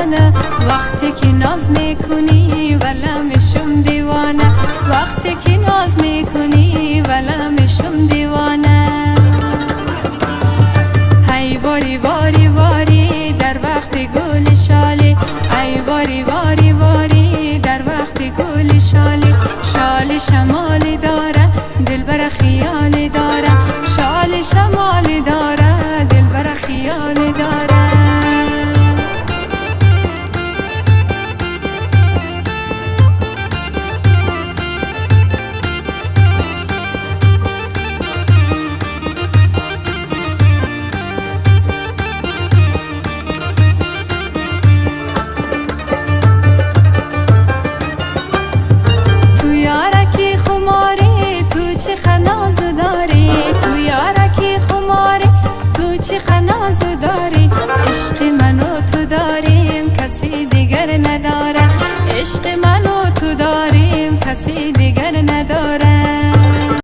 دیوانه وقتی که ناز میکنی ولی میشم دیوانه وقتی که ناز میکنی ولی میشم دیوانه ای واری واری واری در وقت گل شالی ای واری واری واری در وقت گل شالی شال شمالی داره دلبر خیالی داره شال شمالی داره دلبر خیالی داره چه خنازو داری تو یارکی خماری تو چه خنازو داری عشق منو تو داری